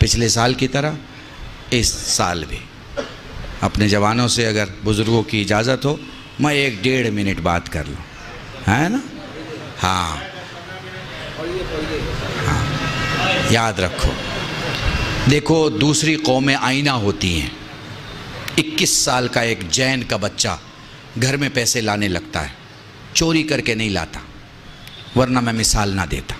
پچھلے سال کی طرح اس سال بھی اپنے جوانوں سے اگر بزرگوں کی اجازت ہو میں 1-1.5 منٹ بات کر لوں، ہے نا؟ ہاں یاد رکھو، دیکھو دوسری قومیں آئینہ ہوتی ہیں۔ 21 سال کا ایک جین کا بچہ گھر میں پیسے لانے لگتا ہے، چوری کر کے نہیں لاتا، ورنہ میں مثال نہ دیتا،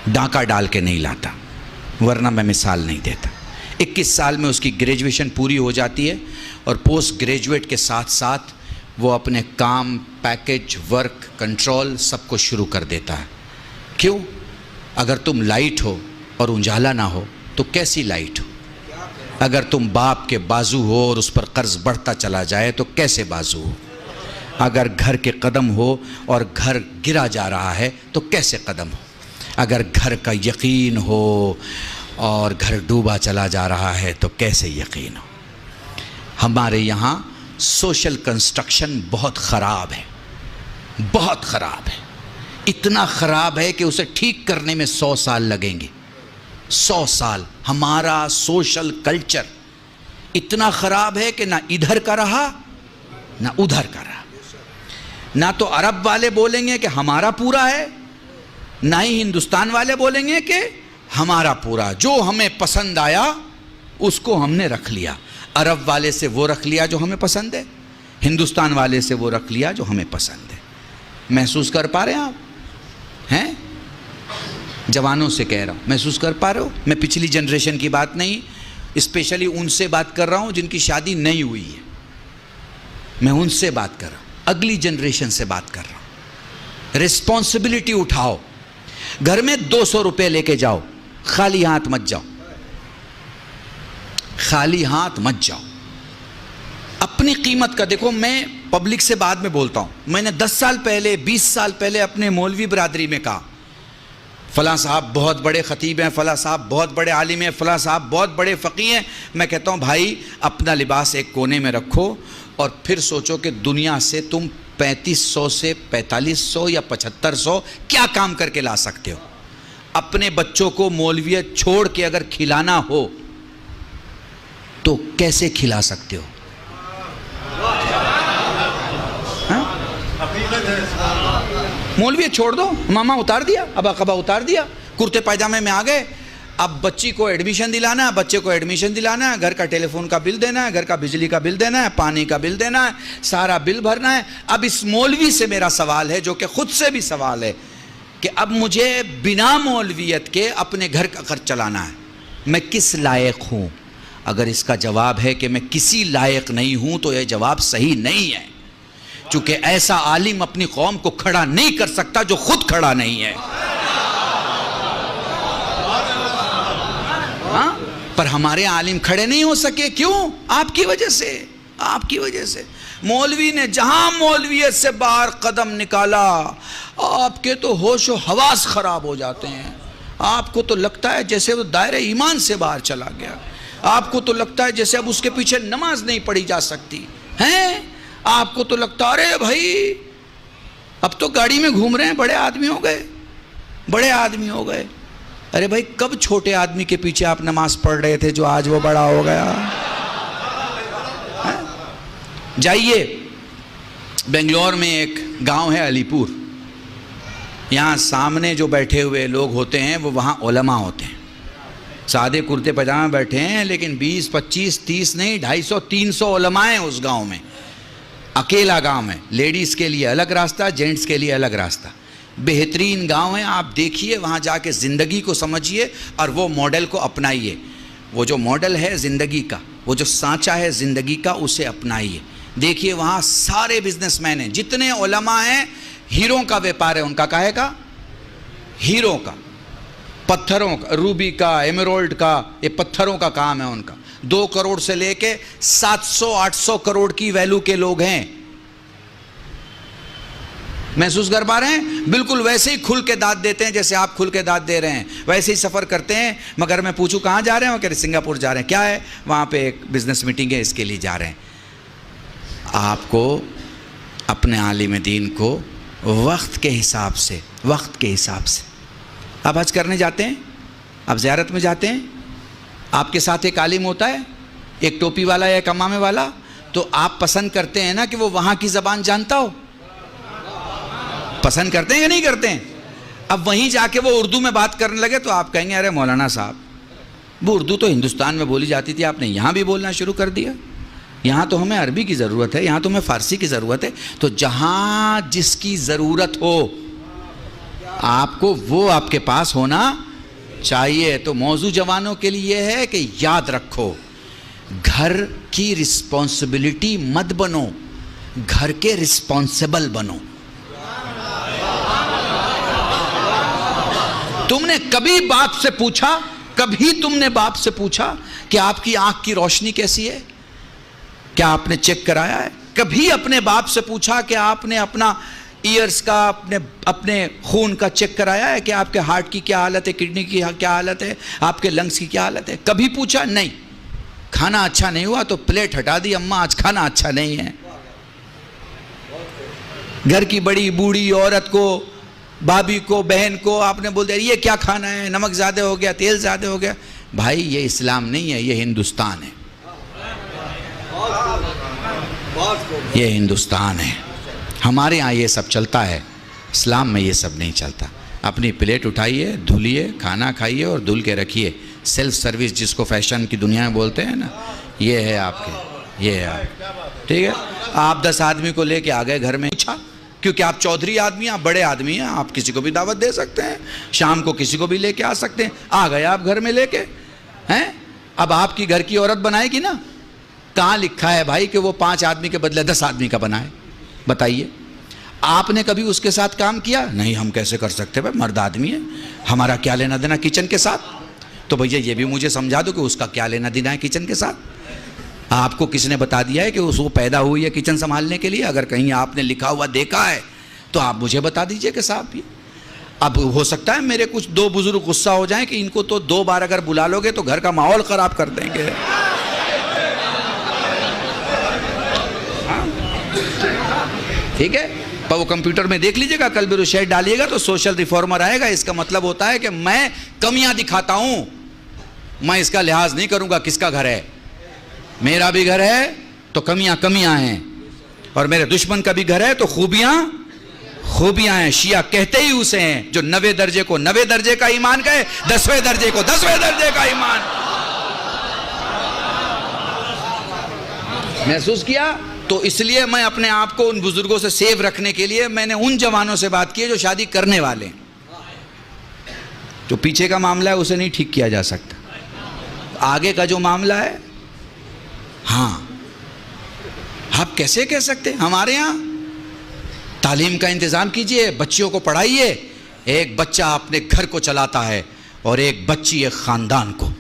ڈاکہ ڈال کے نہیں لاتا ورنہ میں مثال نہیں دیتا۔ 21 سال میں اس کی گریجویشن پوری ہو جاتی ہے اور پوسٹ گریجویٹ کے ساتھ ساتھ وہ اپنے کام، پیکج، ورک، کنٹرول سب کو شروع کر دیتا ہے۔ کیوں؟ اگر تم لائٹ ہو اور اجالا نہ ہو تو کیسی لائٹ ہو؟ اگر تم باپ کے بازو ہو اور اس پر قرض بڑھتا چلا جائے تو کیسے بازو ہو؟ اگر گھر کے قدم ہو اور گھر گرا جا رہا ہے تو کیسے قدم ہو؟ اگر گھر کا یقین ہو اور گھر ڈوبا چلا جا رہا ہے تو کیسے یقین ہو؟ ہمارے یہاں سوشل کنسٹرکشن بہت خراب ہے، بہت خراب ہے، اتنا خراب ہے کہ اسے ٹھیک کرنے میں 100 سال لگیں گے۔ 100 سال۔ ہمارا سوشل کلچر اتنا خراب ہے کہ نہ ادھر کا رہا نہ ادھر کا رہا۔ نہ تو عرب والے بولیں گے کہ ہمارا پورا ہے، نہ ہی ہندوستان والے بولیں گے کہ ہمارا پورا۔ جو ہمیں پسند آیا اس کو ہم نے رکھ لیا۔ عرب والے سے وہ رکھ لیا جو ہمیں پسند ہے، ہندوستان والے سے وہ رکھ لیا جو ہمیں پسند ہے۔ محسوس کر پا رہے ہیں آپ؟ ہیں؟ جوانوں سے کہہ رہا ہوں، محسوس کر پا رہے ہو؟ میں پچھلی جنریشن کی بات نہیں، اسپیشلی ان سے بات کر رہا ہوں جن کی شادی نہیں ہوئی ہے۔ میں ان سے بات کر رہا ہوں، اگلی جنریشن سے بات کر رہا ہوں۔ ریسپانسبلٹی اٹھاؤ، گھر میں 200 روپے لے کے جاؤ، خالی ہاتھ مت جاؤ، خالی ہاتھ مت جاؤ۔ اپنی قیمت کا دیکھو، میں پبلک سے بعد میں بولتا ہوں، میں نے 10 سال پہلے 20 سال پہلے اپنے مولوی برادری میں کہا فلاں صاحب بہت بڑے خطیب ہیں، فلاں صاحب بہت بڑے عالم ہیں، فلاں صاحب بہت بڑے فقیہ ہیں۔ میں کہتا ہوں بھائی اپنا لباس ایک کونے میں رکھو اور پھر سوچو کہ دنیا سے تم 3500 سے 4500 یا 7500 کیا کام کر کے لا سکتے ہو۔ اپنے بچوں کو مولویت چھوڑ کے اگر کھلانا ہو تو کیسے کھلا سکتے ہو؟ مولویت چھوڑ دو، ماما اتار دیا، ابا قبا اتار دیا، کرتے پائجامے میں آ گئے۔ اب بچی کو ایڈمیشن دلانا ہے، بچے کو ایڈمیشن دلانا ہے، گھر کا ٹیلی فون کا بل دینا ہے، گھر کا بجلی کا بل دینا ہے، پانی کا بل دینا ہے، سارا بل بھرنا ہے۔ اب اس مولوی سے میرا سوال ہے، جو کہ خود سے بھی سوال ہے، کہ اب مجھے بنا مولویت کے اپنے گھر کا خرچ چلانا ہے، میں کس لائق ہوں؟ اگر اس کا جواب ہے کہ میں کسی لائق نہیں ہوں تو یہ جواب صحیح نہیں ہے، چونکہ ایسا عالم اپنی قوم کو کھڑا نہیں کر سکتا جو خود کھڑا نہیں ہے۔ ہاں؟ پر ہمارے عالم کھڑے نہیں ہو سکے، کیوں؟ آپ کی وجہ سے، آپ کی وجہ سے۔ مولوی نے جہاں مولویت سے باہر قدم نکالا، آپ کے تو ہوش و حواس خراب ہو جاتے ہیں۔ آپ کو تو لگتا ہے جیسے وہ دائرہ ایمان سے باہر چلا گیا، آپ کو تو لگتا ہے جیسے اب اس کے پیچھے نماز نہیں پڑھی جا سکتی ہیں، آپ کو تو لگتا ہے ارے بھائی اب تو گاڑی میں گھوم رہے ہیں، بڑے آدمی ہو گئے، بڑے آدمی ہو گئے۔ ارے بھائی کب چھوٹے آدمی کے پیچھے آپ نماز پڑھ رہے تھے جو آج وہ بڑا ہو گیا؟ جائیے بنگلور میں ایک گاؤں ہے علی پور، یہاں سامنے جو بیٹھے ہوئے لوگ ہوتے ہیں وہ وہاں علماء ہوتے ہیں، سادے کرتے پاجامے بیٹھے ہیں، لیکن 20 25 30 نہیں 250 300 علماء ہیں اس گاؤں میں۔ اکیلا گاؤں ہے، لیڈیز کے لیے الگ راستہ، جینٹس کے لیے الگ راستہ۔ بہترین گاؤں ہے، آپ دیکھیے وہاں جا کے زندگی کو سمجھیے اور وہ ماڈل کو اپنائیے۔ وہ جو ماڈل ہے زندگی کا، وہ جو سانچہ ہے زندگی کا، اسے اپنائیے۔ دیکھیے وہاں سارے بزنس مین ہیں، جتنے علماء ہیں، ہیروں کا ویپار ہے ان کا، کاہے کا؟ ہیروں کا، پتھروں کا، روبی کا، ایمرالڈ کا، یہ پتھروں کا کام ہے ان کا۔ 2 کروڑ سے لے کے 700 800 کروڑ کی ویلو کے لوگ ہیں۔ محسوس کر پا رہے ہیں؟ بالکل ویسے ہی کھل کے داد دیتے ہیں جیسے آپ کھل کے داد دے رہے ہیں، ویسے ہی سفر کرتے ہیں۔ مگر میں پوچھوں کہاں جا رہے ہیں؟ وہ کہہ رہے سنگاپور جا رہے ہیں۔ کیا ہے؟ وہاں پہ ایک بزنس میٹنگ ہے، اس کے لیے جا رہے ہیں۔ آپ کو اپنے عالم دین کو وقت کے حساب سے، وقت کے حساب سے، آپ حج کرنے جاتے ہیں، آپ زیارت میں جاتے ہیں، آپ کے ساتھ ایک عالم ہوتا ہے، ایک ٹوپی والا یا ایک امامے والا، تو آپ پسند کرتے ہیں نا کہ وہ وہاں کی زبان جانتا ہو؟ پسند کرتے ہیں یا نہیں کرتے ہیں؟ اب وہیں جا کے وہ اردو میں بات کرنے لگے تو آپ کہیں گے ارے مولانا صاحب وہ اردو تو ہندوستان میں بولی جاتی تھی، آپ نے یہاں بھی بولنا شروع کر دیا، یہاں تو ہمیں عربی کی ضرورت ہے، یہاں تو ہمیں فارسی کی ضرورت ہے۔ تو جہاں جس کی ضرورت ہو آپ کو وہ آپ کے پاس ہونا چاہیے۔ تو موضوع جوانوں کے لیے یہ ہے کہ یاد رکھو، گھر کی رسپانسبلٹی مت بنو، گھر کے رسپانسبل بنو۔ تم نے کبھی باپ سے پوچھا، کبھی تم نے باپ سے پوچھا کہ آپ کی آنکھ کی روشنی کیسی ہے؟ کیا آپ نے چیک کرایا ہے؟ کبھی اپنے باپ سے پوچھا کہ آپ نے اپنا ایئرز کا، اپنے خون کا چیک کرایا ہے کہ آپ کے ہارٹ کی کیا حالت ہے، کڈنی کی کیا حالت ہے، آپ کے لنگز کی کیا حالت ہے؟ کبھی پوچھا؟ نہیں۔ کھانا اچھا نہیں ہوا تو پلیٹ ہٹا دی، اماں آج کھانا اچھا نہیں ہے۔ گھر کی بڑی بوڑھی عورت کو، بھابھی کو، بہن کو آپ نے بول دیا یہ کیا کھانا ہے، نمک زیادہ ہو گیا، تیل زیادہ ہو گیا۔ بھائی یہ اسلام نہیں ہے، یہ ہندوستان ہے، یہ ہندوستان ہے۔ ہمارے ہاں یہ سب چلتا ہے، اسلام میں یہ سب نہیں چلتا۔ اپنی پلیٹ اٹھائیے، دھلیے، کھانا کھائیے اور دھل کے رکھیے۔ سیلف سروس جس کو فیشن کی دنیا میں بولتے ہیں نا، یہ ہے آپ کے، یہ ہے آپ، ٹھیک ہے۔ آپ 10 آدمی کو لے کے آ گئے گھر میں، پوچھا کیونکہ آپ چودھری آدمی ہیں، آپ بڑے آدمی ہیں، آپ کسی کو بھی دعوت دے سکتے ہیں، شام کو کسی کو بھی لے کے آ سکتے ہیں۔ آ گئے آپ گھر میں لے کے ہیں، اب آپ کی گھر کی عورت بنائے گی نا۔ کہاں لکھا ہے بھائی کہ وہ 5 آدمی کے بدلے 10 آدمی کا بنائے؟ بتائیے، آپ نے کبھی اس کے ساتھ کام کیا؟ نہیں، ہم کیسے کر سکتے بھائی، مرد آدمی ہے، ہمارا کیا لینا دینا کچن کے ساتھ؟ تو بھیا یہ بھی مجھے سمجھا دو کہ اس کا کیا لینا دینا ہے کچن کے ساتھ۔ آپ کو کس نے بتا دیا ہے کہ وہ پیدا ہوئی ہے کچن سنبھالنے کے لیے؟ اگر کہیں آپ نے لکھا ہوا دیکھا ہے تو آپ مجھے بتا دیجئے کہ صاحب یہ۔ اب ہو سکتا ہے میرے کچھ 2 بزرگ غصہ ہو جائیں کہ ان کو تو 2 بار اگر بلا لو گے تو گھر کا ماحول خراب کر دیں گے۔ ٹھیک ہے، پر وہ کمپیوٹر میں دیکھ لیجئے گا، کل بھی شیئر ڈالیے گا تو سوشل ریفارمر آئے گا۔ اس کا مطلب ہوتا ہے کہ میں کمیاں دکھاتا ہوں، میں اس کا لحاظ نہیں کروں گا کس کا گھر ہے۔ میرا بھی گھر ہے تو کمیاں ہیں، اور میرے دشمن کا بھی گھر ہے تو خوبیاں ہیں۔ شیعہ کہتے ہی اسے ہیں جو 90 درجے کو 90 درجے کا ایمان کہے، 10ویں درجے کو 10ویں درجے کا ایمان۔ محسوس کیا؟ تو اس لیے میں اپنے آپ کو ان بزرگوں سے سیو رکھنے کے لیے میں نے ان جوانوں سے بات کی جو شادی کرنے والے ہیں۔ جو پیچھے کا معاملہ ہے اسے نہیں ٹھیک کیا جا سکتا، آگے کا جو معاملہ ہے ہاں آپ کیسے کہہ سکتے؟ ہمارے ہاں تعلیم کا انتظام کیجئے، بچیوں کو پڑھائیے۔ ایک بچہ اپنے گھر کو چلاتا ہے اور ایک بچی ایک خاندان کو،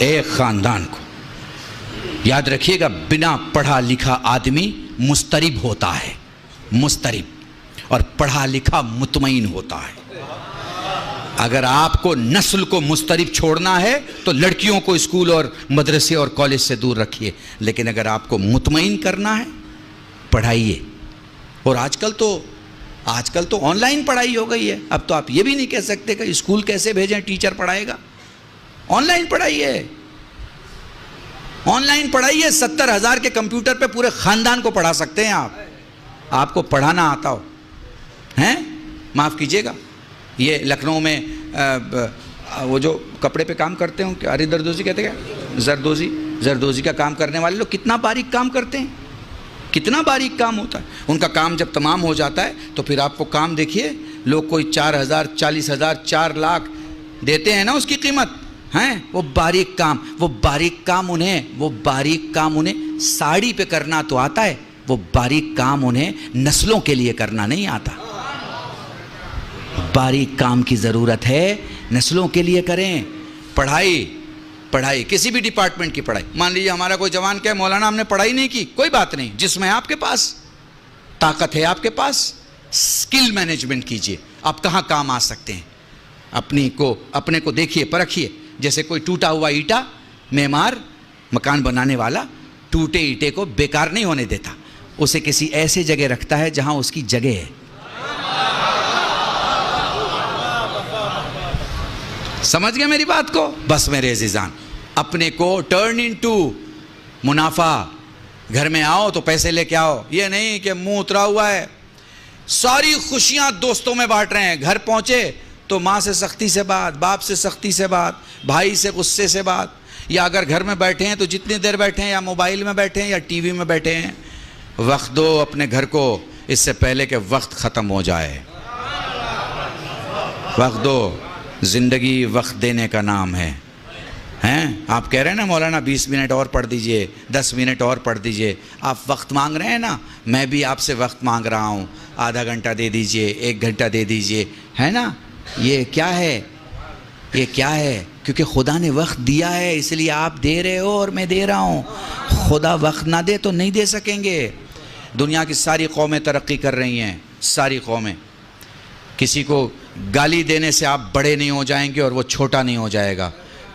ایک خاندان کو۔ یاد رکھیے گا، بنا پڑھا لکھا آدمی مضطرب ہوتا ہے، مضطرب، اور پڑھا لکھا مطمئن ہوتا ہے۔ اگر آپ کو نسل کو مضطرب چھوڑنا ہے تو لڑکیوں کو اسکول اور مدرسے اور کالج سے دور رکھیے، لیکن اگر آپ کو مطمئن کرنا ہے پڑھائیے۔ اور آج کل تو آن لائن پڑھائی ہو گئی ہے، اب تو آپ یہ بھی نہیں کہہ سکتے کہ اسکول کیسے بھیجیں، ٹیچر پڑھائے گا۔ On line پڑھائیے، on line پڑھائیے۔ 70,000 کے کمپیوٹر پہ پورے خاندان کو پڑھا سکتے ہیں آپ کو پڑھانا آتا ہو ہیں۔ معاف کیجیے گا، یہ لکھنؤ میں وہ جو کپڑے پہ کام کرتے ہوں، ارے زردوزی کہتے ہیں، زردوزی کا کام کرنے والے لوگ کتنا باریک کام کرتے ہیں، کتنا باریک کام ہوتا ہے ان کا۔ کام جب تمام ہو جاتا ہے تو پھر آپ کو کام دیکھیے، لوگ کوئی 4,000 40,000 4 لاکھ دیتے ہیں نا اس کی قیمت ہیں۔ وہ باریک کام انہیں ساڑی پہ کرنا تو آتا ہے، وہ باریک کام انہیں نسلوں کے لیے کرنا نہیں آتا۔ باریک کام کی ضرورت ہے، نسلوں کے لیے کریں۔ پڑھائی کسی بھی ڈپارٹمنٹ کی پڑھائی۔ مان لیجیے ہمارا کوئی جوان کہے مولانا ہم نے پڑھائی نہیں کی، کوئی بات نہیں، جس میں آپ کے پاس طاقت ہے، آپ کے پاس سکل مینجمنٹ کیجئے۔ آپ کہاں کام آ سکتے ہیں، اپنے کو دیکھیے، پرکھیے۔ جیسے کوئی ٹوٹا ہوا اینٹا، معمار مکان بنانے والا ٹوٹے اینٹے کو بیکار نہیں ہونے دیتا، اسے کسی ایسے جگہ رکھتا ہے جہاں اس کی جگہ ہے۔ سمجھ گئے میری بات کو؟ بس میرے عزیزان، اپنے کو ٹرن انٹو منافع. گھر میں آؤ تو پیسے لے کے آؤ، یہ نہیں کہ منہ اترا ہوا ہے. ساری خوشیاں دوستوں میں بانٹ رہے ہیں، گھر پہنچے تو ماں سے سختی سے بات، باپ سے سختی سے بات، بھائی سے غصے سے بات. یا اگر گھر میں بیٹھے ہیں تو جتنی دیر بیٹھے ہیں، یا موبائل میں بیٹھے ہیں یا ٹی وی میں بیٹھے ہیں. وقت دو اپنے گھر کو اس سے پہلے کہ وقت ختم ہو جائے. وقت دو، زندگی وقت دینے کا نام ہے. ہیں آپ کہہ رہے ہیں نا مولانا 20 منٹ اور پڑھ دیجئے، 10 منٹ اور پڑھ دیجئے. آپ وقت مانگ رہے ہیں نا، میں بھی آپ سے وقت مانگ رہا ہوں. آدھا گھنٹہ دے دیجئے، 1 گھنٹہ دے دیجئے، ہے نا. یہ کیا ہے؟ یہ کیا ہے؟ کیونکہ خدا نے وقت دیا ہے، اس لیے آپ دے رہے ہو اور میں دے رہا ہوں. خدا وقت نہ دے تو نہیں دے سکیں گے. دنیا کی ساری قومیں ترقی کر رہی ہیں، ساری قومیں. کسی کو گالی دینے سے آپ بڑے نہیں ہو جائیں گے اور وہ چھوٹا نہیں ہو جائے گا.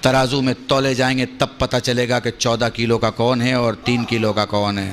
ترازو میں تولے جائیں گے تب پتہ چلے گا کہ 14 کلو کا کون ہے اور 3 کلو کا کون ہے.